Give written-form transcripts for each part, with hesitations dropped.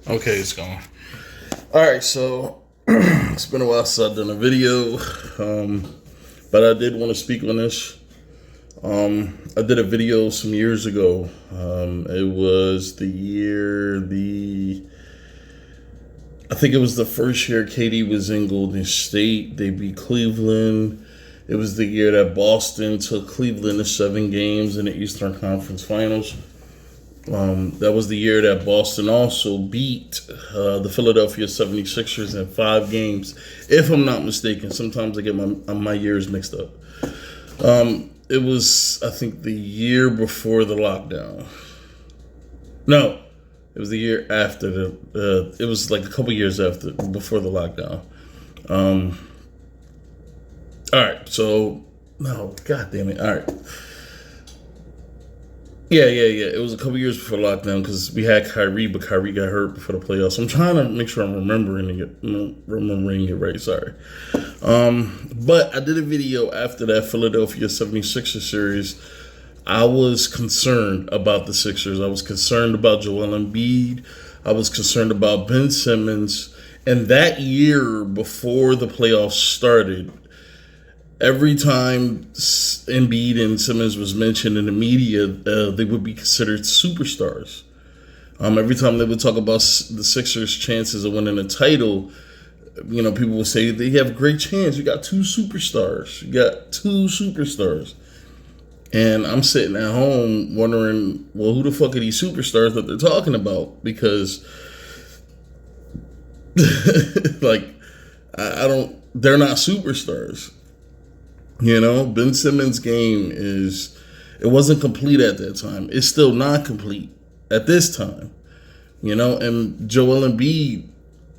Okay, it's going. All right, so it's been a while since I've done a video, but I did want to speak on this. I did a video some years ago. It was I think it was the first year KD was in Golden State. They beat Cleveland. It was the year that Boston took Cleveland to 7 games in the Eastern Conference Finals. That was the year that Boston also beat the Philadelphia 76ers in 5 games, if I'm not mistaken. Sometimes I get my years mixed up. It was, I think, the year before the lockdown. No, it was the year after it was like a couple years before the lockdown. All right, so, no, god damn it. All right. Yeah. It was a couple years before lockdown because we had Kyrie, but Kyrie got hurt before the playoffs. I'm trying to make sure I'm remembering it right. Sorry. But I did a video after that Philadelphia 76ers series. I was concerned about the Sixers. I was concerned about Joel Embiid. I was concerned about Ben Simmons. And that year before the playoffs started, every time Embiid and Simmons was mentioned in the media, they would be considered superstars. Every time they would talk about the Sixers' chances of winning a title, people would say they have a great chance. You got two superstars. And I'm sitting at home wondering, well, who the fuck are these superstars that they're talking about? Because, like, I don't. They're not superstars. Ben Simmons' game it wasn't complete at that time. It's still not complete at this time. And Joel Embiid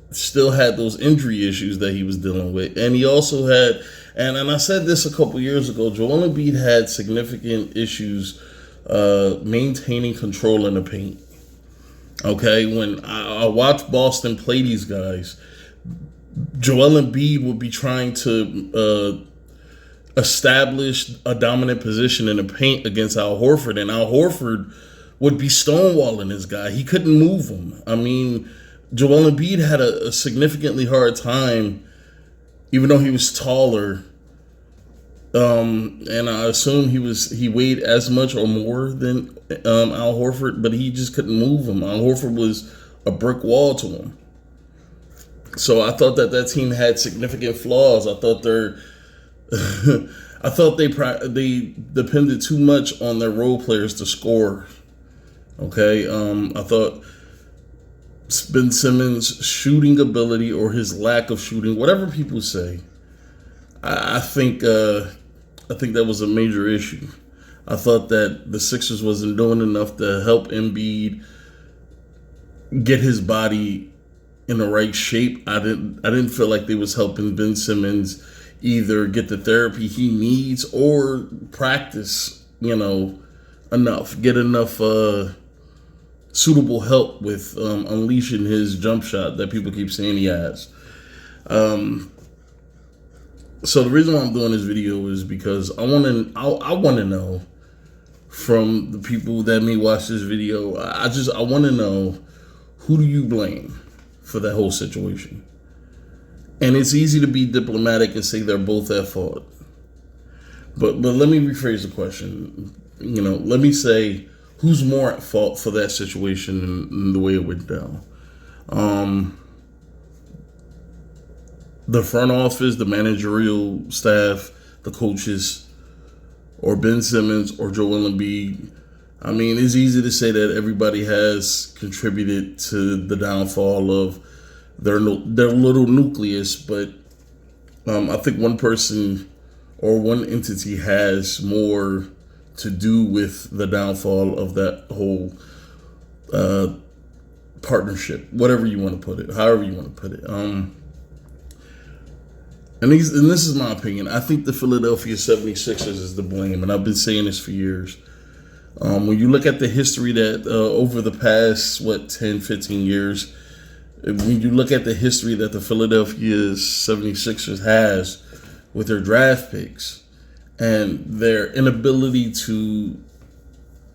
still had those injury issues that he was dealing with. And he also had, and I said this a couple years ago, Joel Embiid had significant issues maintaining control in the paint. Okay, when I watched Boston play these guys, Joel Embiid would be trying to established a dominant position in the paint against Al Horford, and Al Horford would be stonewalling this guy. He couldn't move him. I mean, Joel Embiid had a significantly hard time, even though he was taller. And I assume he weighed as much or more than Al Horford, but he just couldn't move him. Al Horford was a brick wall to him. So I thought that team had significant flaws. I thought they depended too much on their role players to score. Okay, I thought Ben Simmons' shooting ability or his lack of shooting, whatever people say, I think that was a major issue. I thought that the Sixers wasn't doing enough to help Embiid get his body in the right shape. I didn't feel like they was helping Ben Simmons either get the therapy he needs or practice, get enough suitable help with unleashing his jump shot that people keep saying he has. So the reason why I'm doing this video is because I want to know from the people that may watch this video. I want to know, who do you blame for that whole situation? And it's easy to be diplomatic and say they're both at fault. But let me rephrase the question. Let me say, who's more at fault for that situation and the way it went down? The front office, the managerial staff, the coaches, or Ben Simmons or Joel Embiid. I mean, it's easy to say that everybody has contributed to the downfall of their little nucleus, but I think one person or one entity has more to do with the downfall of that whole partnership, whatever you want to put it, however you want to put it. And this is my opinion. I think the Philadelphia 76ers is to blame, and I've been saying this for years. When you look at the history that over the past, 10, 15 years, when you look at the history that the Philadelphia 76ers has with their draft picks and their inability to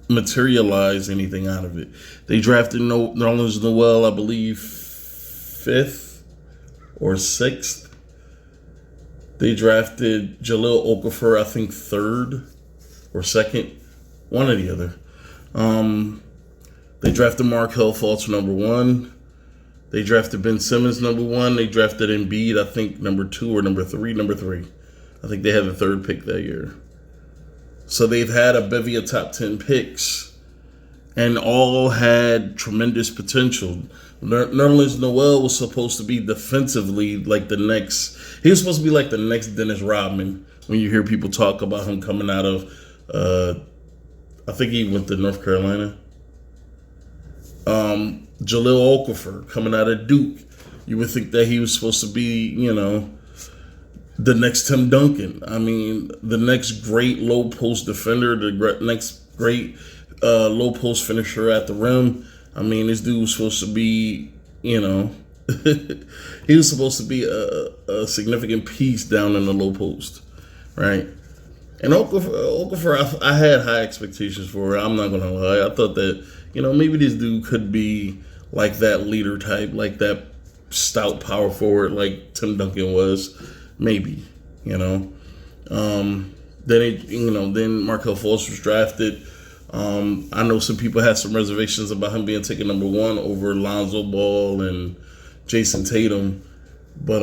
materialize anything out of it. They drafted Nerlens Noel, I believe, 5th or 6th. They drafted Jahlil Okafor, I think 3rd or 2nd, one or the other. They drafted Markelle Fultz number 1. They drafted Ben Simmons number 1. They drafted Embiid, I think number 2 or number 3. Number 3. I think they had the 3rd pick that year. So they've had a bevy of top 10 picks, and all had tremendous potential. Nerlens Noel was supposed to be defensively like the next. He was supposed to be like the next Dennis Rodman. When you hear people talk about him coming out of, I think he went to North Carolina. Jahlil Okafor coming out of Duke. You would think that he was supposed to be, the next Tim Duncan. I mean, the next great low post defender, the next great low post finisher at the rim. I mean, this dude was supposed to be, he was supposed to be a significant piece down in the low post, right? And Okafor, I had high expectations for her. I'm not going to lie. I thought that, maybe this dude could be like that leader type, like that stout power forward like Tim Duncan was. Maybe, Then Markelle Fultz was drafted. I know some people had some reservations about him being taken number 1 over Lonzo Ball and Jason Tatum, but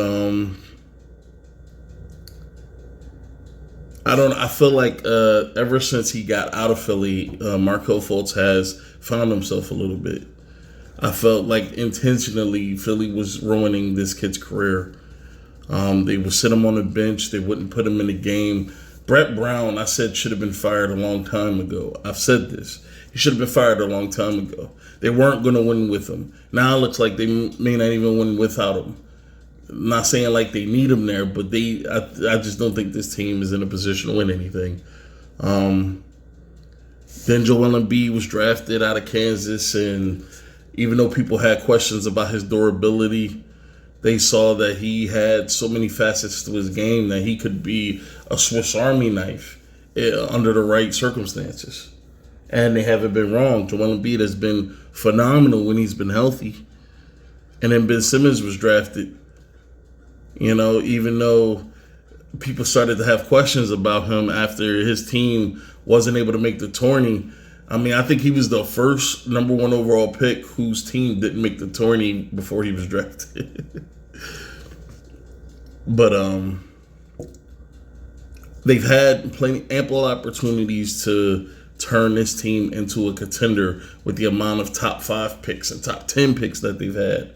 I feel like ever since he got out of Philly, Markelle Fultz has found himself a little bit. I felt like intentionally Philly was ruining this kid's career. They would sit him on the bench. They wouldn't put him in the game. Brett Brown, I said, should have been fired a long time ago. I've said this. He should have been fired a long time ago. They weren't going to win with him. Now it looks like they may not even win without him. I'm not saying like they need him there, but I just don't think this team is in a position to win anything. Then Joel Embiid was drafted out of Kansas, and even though people had questions about his durability, they saw that he had so many facets to his game that he could be a Swiss Army knife under the right circumstances. And they haven't been wrong. Joel Embiid has been phenomenal when he's been healthy. And then Ben Simmons was drafted. Even though people started to have questions about him after his team wasn't able to make the tourney. I mean, I think he was the first number 1 overall pick whose team didn't make the tourney before he was drafted. But they've had ample opportunities to turn this team into a contender with the amount of top 5 picks and top 10 picks that they've had.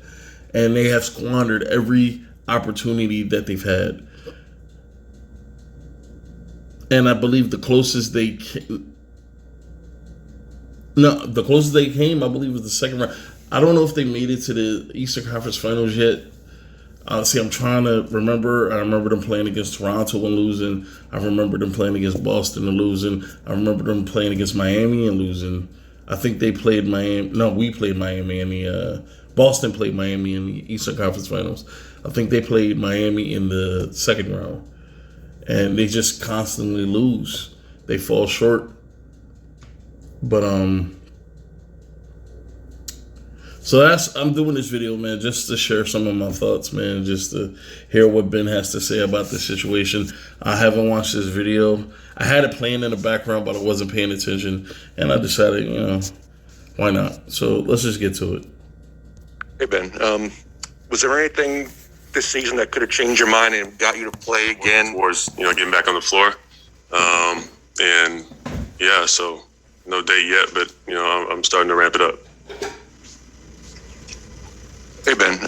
And they have squandered every opportunity that they've had. And I believe the closest they came, I believe, was the second round. I don't know if they made it to the Eastern Conference Finals yet. See, I'm trying to remember. I remember them playing against Toronto and losing. I remember them playing against Boston and losing. I remember them playing against Miami and losing. I think they played Miami. No, we played Miami in the Boston played Miami in the Eastern Conference Finals. I think they played Miami in the second round. And they just constantly lose. They fall short. But so I'm doing this video, man, just to share some of my thoughts, man, just to hear what Ben has to say about this situation. I haven't watched this video. I had it playing in the background, but I wasn't paying attention, and I decided, why not? So let's just get to it. Hey, Ben, was there anything this season that could have changed your mind and got you to play again? Towards, getting back on the floor. And yeah, so no date yet, but, I'm starting to ramp it up. Hey, Ben,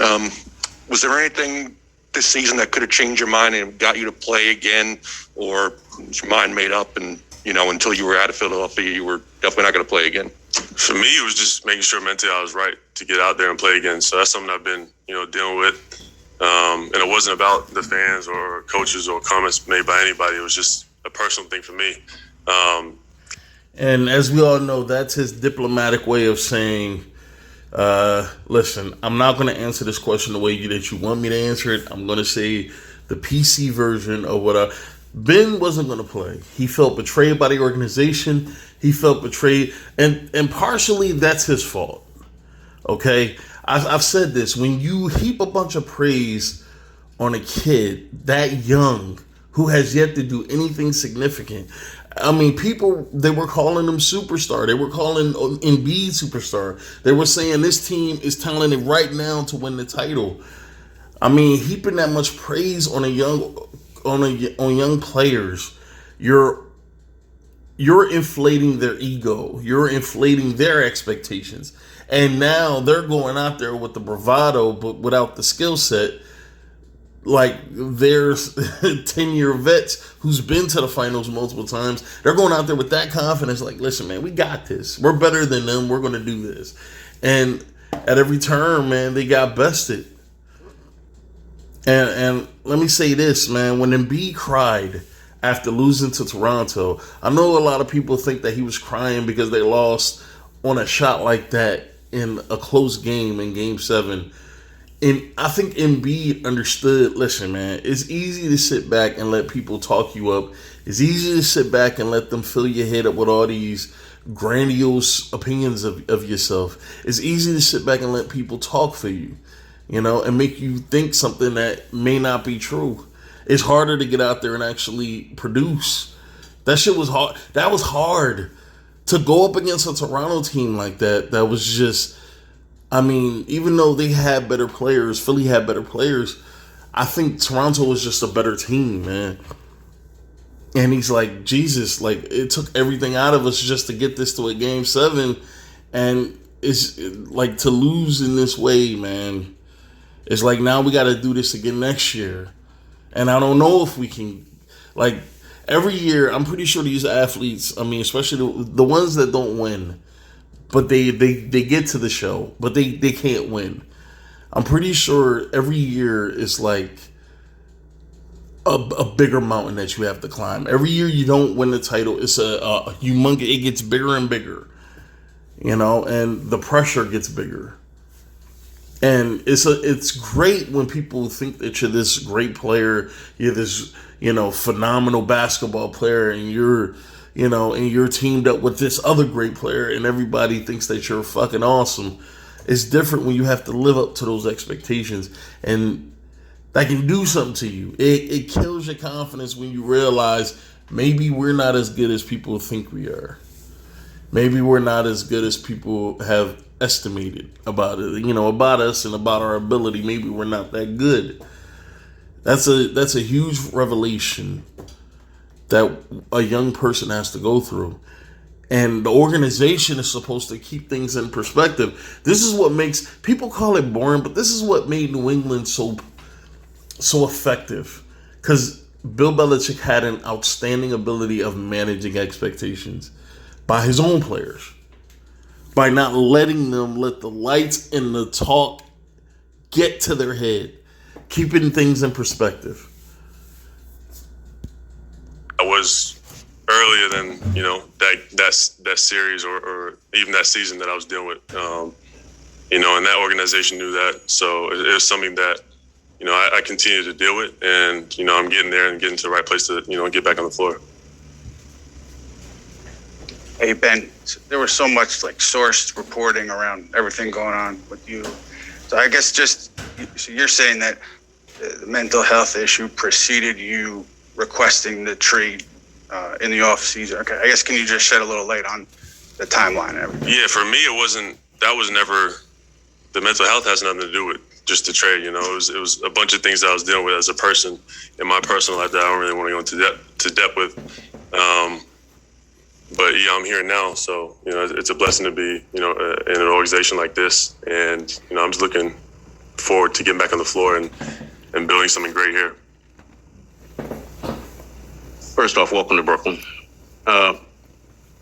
was there anything this season that could have changed your mind and got you to play again, or was your mind made up and, until you were out of Philadelphia, you were definitely not going to play again? For me, it was just making sure mentally I was right to get out there and play again. So that's something I've been, dealing with. And it wasn't about the fans or coaches or comments made by anybody. It was just a personal thing for me. And as we all know, that's his diplomatic way of saying, listen, I'm not going to answer this question the way that you want me to answer it. I'm going to say the PC version of what Ben wasn't going to play. He felt betrayed by the organization. He felt betrayed, and partially that's his fault. Okay, I've said this: when you heap a bunch of praise on a kid that young who has yet to do anything significant. I mean, people, they were calling him superstar. They were calling Embiid superstar. They were saying this team is talented right now to win the title. I mean, heaping that much praise on on young players, you're inflating their ego. You're inflating their expectations. And now they're going out there with the bravado, but without the skill set. Like, there's 10-year vets who's been to the finals multiple times. They're going out there with that confidence, like, listen, man, we got this. We're better than them. We're going to do this. And at every turn, man, they got bested. And let me say this, man. When Embiid cried after losing to Toronto, I know a lot of people think that he was crying because they lost on a shot like that in a close game in Game 7. And I think Embiid understood, listen, man, it's easy to sit back and let people talk you up. It's easy to sit back and let them fill your head up with all these grandiose opinions of yourself. It's easy to sit back and let people talk for you, and make you think something that may not be true. It's harder to get out there and actually produce. That shit was hard. That was hard to go up against a Toronto team like that. That was just... I mean, even though they had better players, Philly had better players, I think Toronto was just a better team, man. And he's like, Jesus, like, it took everything out of us just to get this to a Game 7. And it's like, to lose in this way, man. It's like, now we got to do this again next year. And I don't know if we can, like, every year, I'm pretty sure these athletes, I mean, especially the ones that don't win, but they get to the show, but they can't win. I'm pretty sure every year is like a bigger mountain that you have to climb. Every year you don't win the title, it's a humongous. It gets bigger and bigger, and the pressure gets bigger. And it's great when people think that you're this great player, you're this phenomenal basketball player, and you're teamed up with this other great player and everybody thinks that you're fucking awesome. It's different when you have to live up to those expectations, and that can do something to you. It kills your confidence when you realize maybe we're not as good as people think we are. Maybe we're not as good as people have estimated about it, about us and about our ability. Maybe we're not that good. That's a huge revelation that a young person has to go through. And the organization is supposed to keep things in perspective. This is what makes, people call it boring, but this is what made New England so effective. Because Bill Belichick had an outstanding ability of managing expectations by his own players. By not letting them let the lights and the talk get to their head. Keeping things in perspective. I was earlier than that series or even that season that I was dealing with, and that organization knew that. So it was something that I continue to deal with, and I'm getting there and getting to the right place to get back on the floor. Hey Ben, there was so much sourced reporting around everything going on with you. So I guess so you're saying that the mental health issue preceded you requesting the trade in the off season. Okay, I guess can you just shed a little light on the timeline and everything? Yeah, for me it wasn't. That was never. The mental health has nothing to do with just the trade. It was a bunch of things that I was dealing with as a person in my personal life that I don't really want to go into depth with. But yeah, I'm here now, so it's a blessing to be in an organization like this, and I'm just looking forward to getting back on the floor and building something great here. First off, welcome to Brooklyn.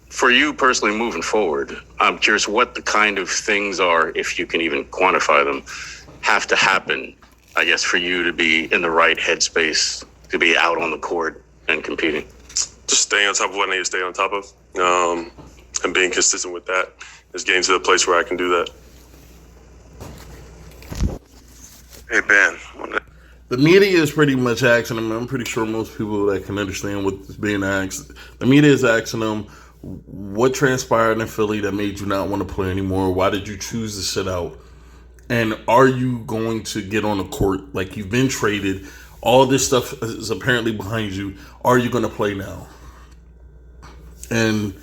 For you personally moving forward, I'm curious what the kind of things are, if you can even quantify them, have to happen, I guess, for you to be in the right headspace, to be out on the court and competing. Just staying on top of what I need to stay on top of, and being consistent with that is getting to the place where I can do that. Hey Ben, The media is pretty much asking him. I'm pretty sure most people that can understand what's being asked. The media is asking him, what transpired in Philly that made you not want to play anymore? Why did you choose to sit out? And are you going to get on the court? Like, you've been traded. All this stuff is apparently behind you. Are you going to play now? And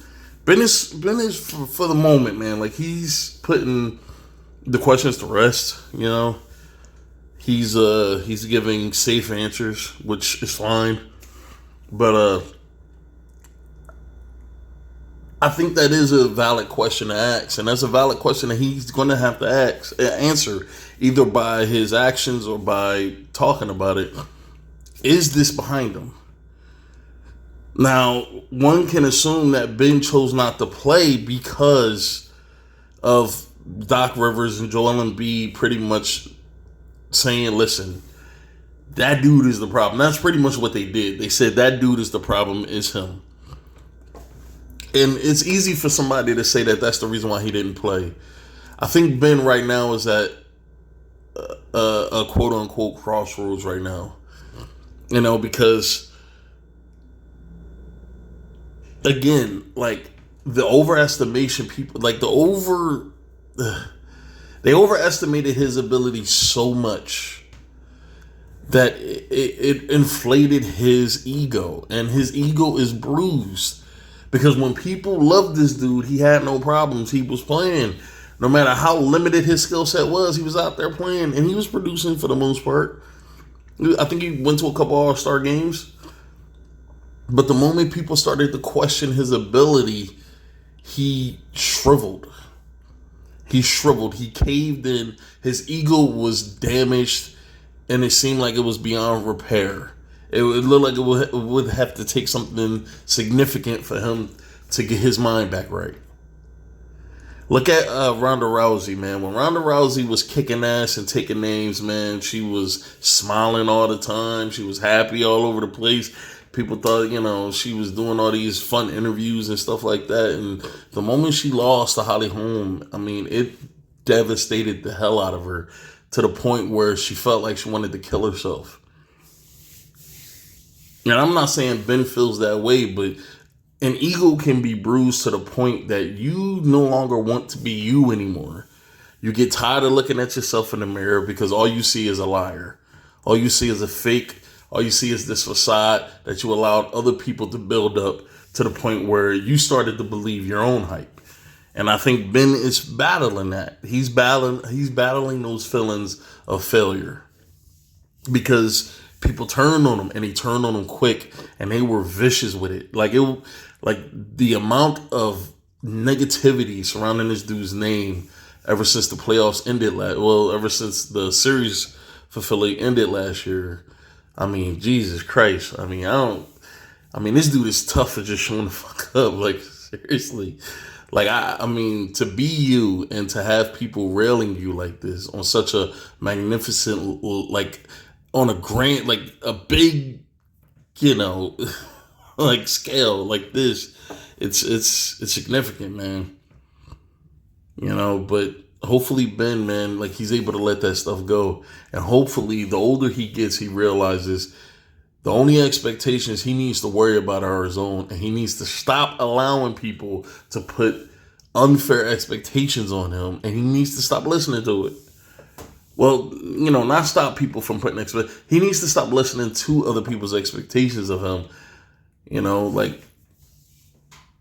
Ben is for the moment, man. Like, he's putting the questions to rest, you know. He's giving safe answers, which is fine. But I think that is a valid question to ask, and that's a valid question that he's going to have to answer, either by his actions or by talking about it. Is this behind him? Now, one can assume that Ben chose not to play because of Doc Rivers and Joel Embiid pretty much saying, listen, that dude is the problem. That's pretty much what they did. They said that dude is the problem, is him. And it's easy for somebody to say that that's the reason why he didn't play. I think Ben right now is at a quote-unquote crossroads right now. You know, because, again, like, the overestimation people, like, they overestimated his ability so much that it inflated his ego. And his ego is bruised. Because when people loved this dude, he had no problems. He was playing. No matter how limited his skill set was, he was out there playing. And he was producing for the most part. I think he went to a couple All-Star games. But the moment people started to question his ability, he shriveled. He caved in. His ego was damaged. And it seemed like it was beyond repair. It looked like it would have to take something significant for him to get his mind back right. Look at Ronda Rousey, man. When Ronda Rousey was kicking ass and taking names, man, she was smiling all the time. She was happy all over the place. People thought, you know, she was doing all these fun interviews and stuff like that. And the moment she lost to Holly Holm, I mean, it devastated the hell out of her to the point where she felt like she wanted to kill herself. And I'm not saying Ben feels that way, but an ego can be bruised to the point that you no longer want to be you anymore. You get tired of looking at yourself in the mirror because all you see is a liar. All you see is a fake. All you see is this facade that you allowed other people to build up to the point where you started to believe your own hype. And I think Ben is battling that. He's battling those feelings of failure because people turned on him, and he turned on them quick, and they were vicious with it. Like the amount of negativity surrounding this dude's name ever since the playoffs ended ever since the series for Philly ended last year. I mean, Jesus Christ. I mean, this dude is tough for just showing the fuck up. Like, seriously. Like, I mean, to be you and to have people railing you like this on such a magnificent, like, on a grand, like a big, you know, like scale like this, it's significant, man. You know, but hopefully Ben, man, like, he's able to let that stuff go. And hopefully the older he gets, he realizes the only expectations he needs to worry about are his own. And he needs to stop allowing people to put unfair expectations on him. And he needs to stop listening to it. Well, you know, not stop people from putting he needs to stop listening to other people's expectations of him. You know, like,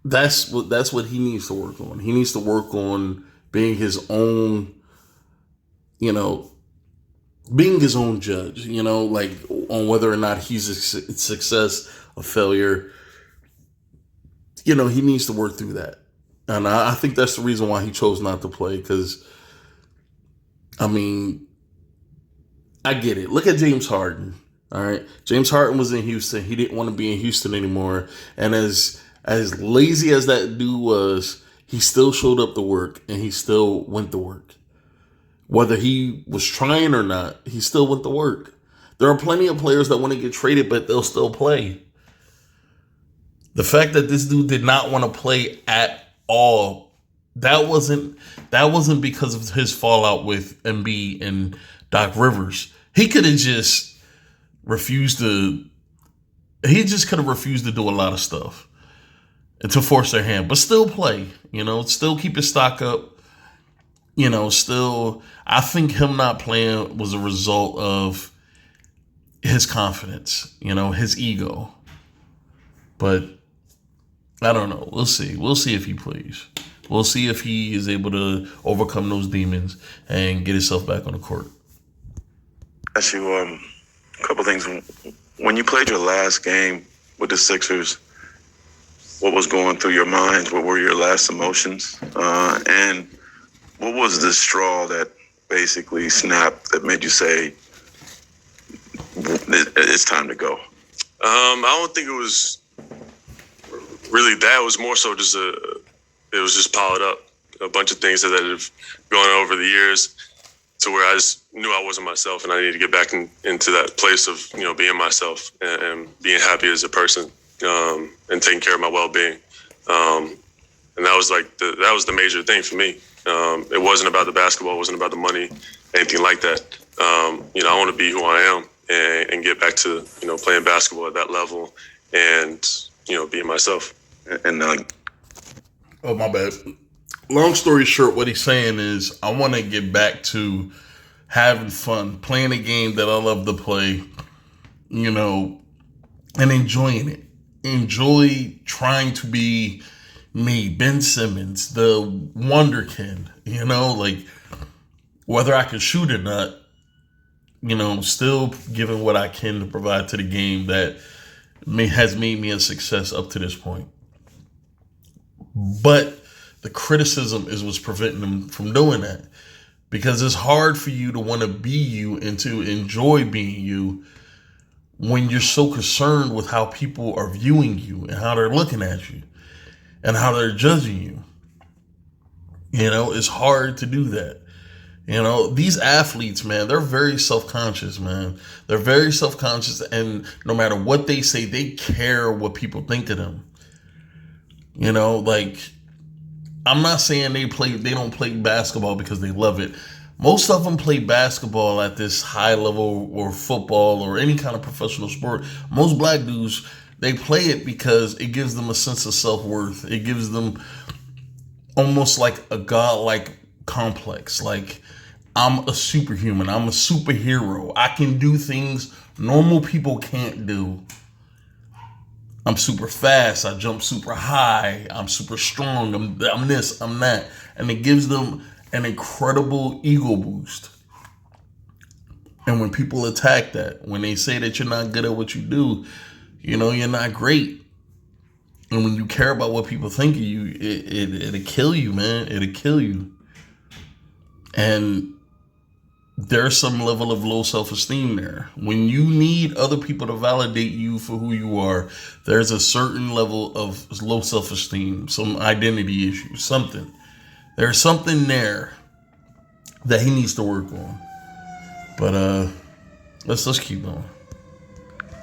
that's what he needs to work on. He needs to work on being his own, you know, being his own judge, you know, like, on whether or not he's a success, a failure. You know, he needs to work through that. And I think that's the reason why he chose not to play, because, I mean, I get it. Look at James Harden. All right. James Harden was in Houston. He didn't want to be in Houston anymore. And as lazy as that dude was, he still showed up to work, and he still went to work. Whether he was trying or not, he still went to work. There are plenty of players that want to get traded, but they'll still play. The fact that this dude did not want to play at all, that wasn't because of his fallout with Embiid and Doc Rivers. He could have just refused to. He just could have refused to do a lot of stuff and to force their hand, but still play. Still keep his stock up. Still, I think him not playing was a result of his confidence. His ego. But I don't know. We'll see. We'll see if he plays. We'll see if he is able to overcome those demons and get himself back on the court. Ask you a couple things. When you played your last game with the Sixers, what was going through your mind? What were your last emotions? And what was the straw that basically snapped that made you say, it's time to go? I don't think it was really that. It was more so just it was just piled up. A bunch of things that have gone over the years to where I just knew I wasn't myself, and I needed to get back into that place of being myself and being happy as a person, and taking care of my well-being. And that was that was the major thing for me. It wasn't about the basketball, it wasn't about the money, anything like that. I want to be who I am and get back to playing basketball at that level and being myself. And oh, my bad. Long story short, what he's saying is, I want to get back to having fun, playing a game that I love to play, and enjoying it. Enjoy trying to be me, Ben Simmons, the wonderkind, whether I can shoot or not, still giving what I can to provide to the game that has made me a success up to this point. But the criticism is what's preventing them from doing that, because it's hard for you to want to be you and to enjoy being you when you're so concerned with how people are viewing you and how they're looking at you and how they're judging you. It's hard to do that. These athletes, man, they're very self-conscious, man. They're very self-conscious, and no matter what they say, they care what people think of them. I'm not saying they don't play basketball because they love it. Most of them play basketball at this high level, or football, or any kind of professional sport. Most black dudes, they play it because it gives them a sense of self-worth. It gives them almost like a godlike complex. Like, I'm a superhuman. I'm a superhero. I can do things normal people can't do. I'm super fast. I jump super high. I'm super strong. I'm this, I'm that. And it gives them an incredible ego boost. And when people attack that, when they say that you're not good at what you do, you're not great. And when you care about what people think of you, it'll kill you, man. It'll kill you. And there's some level of low self-esteem there. When you need other people to validate you for who you are, there's a certain level of low self-esteem, some identity issues, something. There's something there that he needs to work on. But let's keep going.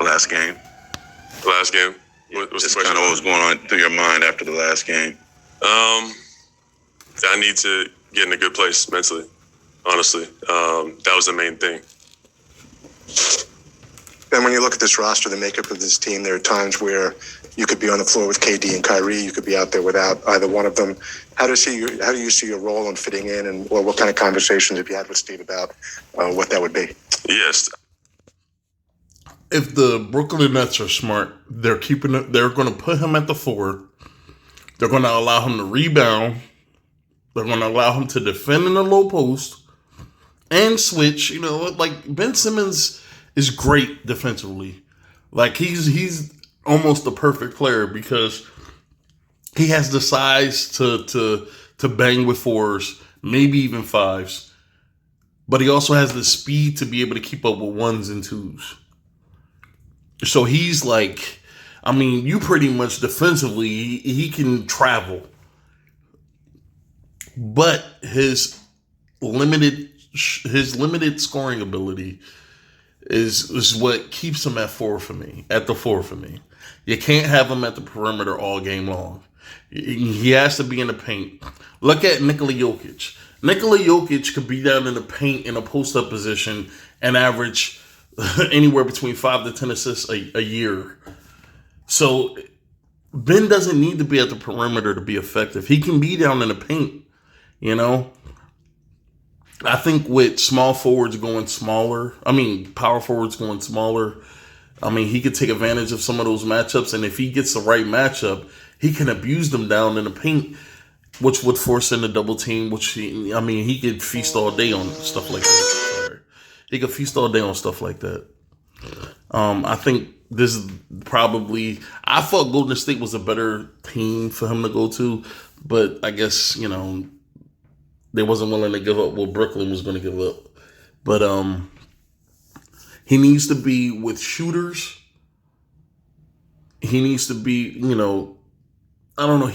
last game. What's It's the question? kind of what was going on through your mind after the last game. I need to get in a good place mentally, honestly. That was the main thing. And when you look at this roster, the makeup of this team, there are times where you could be on the floor with KD and Kyrie. You could be out there without either one of them. How do you see your role in fitting in, and what kind of conversations have you had with Steve about what that would be? Yes. If the Brooklyn Nets are smart, they're going to put him at the 4. They're going to allow him to rebound. They're going to allow him to defend in the low post and switch. You know, like Ben Simmons is great defensively. Like he's almost the perfect player because he has the size to bang with 4s, maybe even 5s. But he also has the speed to be able to keep up with 1s and 2s. So he's like, I mean, you pretty much defensively, he can travel. But his limited scoring ability is what keeps him at the 4 for me. You can't have him at the perimeter all game long. He has to be in the paint. Look at Nikola Jokic. Nikola Jokic could be down in the paint in a post-up position and average anywhere between 5 to 10 assists a year. So Ben doesn't need to be at the perimeter to be effective. He can be down in the paint, you know. I think with power forwards going smaller, he could take advantage of some of those matchups. And if he gets the right matchup, he can abuse them down in the paint, which would force in the double team, he could feast all day on stuff like that. Sorry. He could feast all day on stuff like that. I think this is probably, I thought Golden State was a better team for him to go to, but I guess, they wasn't willing to give up what Brooklyn was going to give up. But he needs to be with shooters. He needs to be, he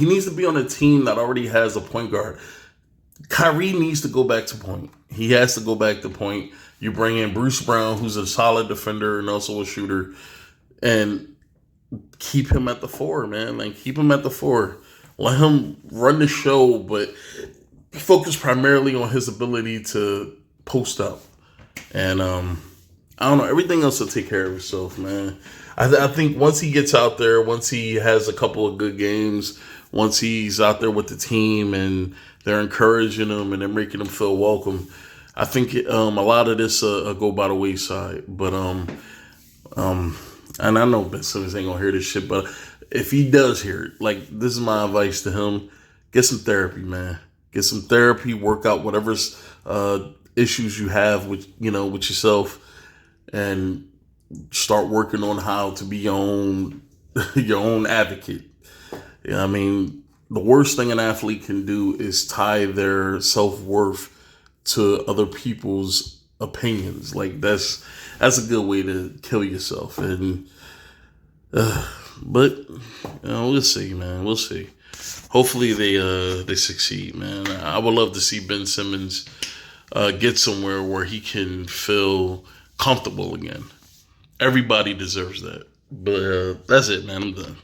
needs to be on a team that already has a point guard. Kyrie needs to go back to point. He has to go back to point. You bring in Bruce Brown, who's a solid defender and also a shooter, and keep him at the 4, man. Like, keep him at the 4. Let him run the show, but focus primarily on his ability to post up. And I don't know, everything else will take care of itself, man. I think once he gets out there, once he has a couple of good games, once he's out there with the team and they're encouraging him and they're making him feel welcome, I think a lot of this will go by the wayside. But and I know Ben Simmons ain't gonna hear this shit, but if he does hear it, like, this is my advice to him: get some therapy, man. Get some therapy, work out whatever issues you have with yourself, and start working on how to be your own advocate. The worst thing an athlete can do is tie their self-worth to other people's opinions. Like, that's a good way to kill yourself. And but we'll see, man. We'll see. Hopefully they succeed, man. I would love to see Ben Simmons get somewhere where he can feel comfortable again. Everybody deserves that. But that's it, man. I'm done.